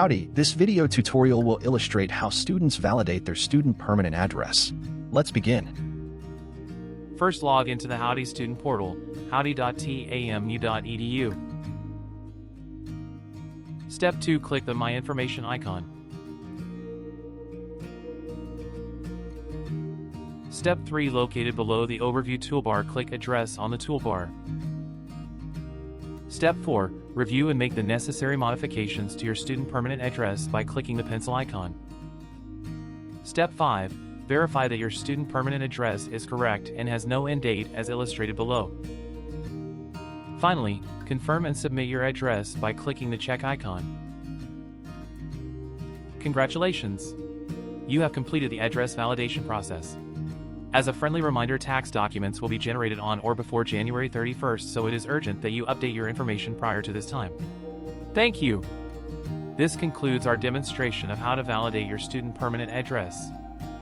Howdy, this video tutorial will illustrate how students validate their student permanent address. Let's begin. First, log into the Howdy student portal, howdy.tamu.edu. Step 2, click the My Information icon. Step 3, located below the Overview toolbar, click Address on the toolbar. Step 4, review and make the necessary modifications to your student permanent address by clicking the pencil icon. Step 5, verify that your student permanent address is correct and has no end date as illustrated below. Finally, confirm and submit your address by clicking the check icon. Congratulations! You have completed the address validation process. As a friendly reminder, tax documents will be generated on or before January 31st, so it is urgent that you update your information prior to this time. Thank you! This concludes our demonstration of how to validate your student permanent address.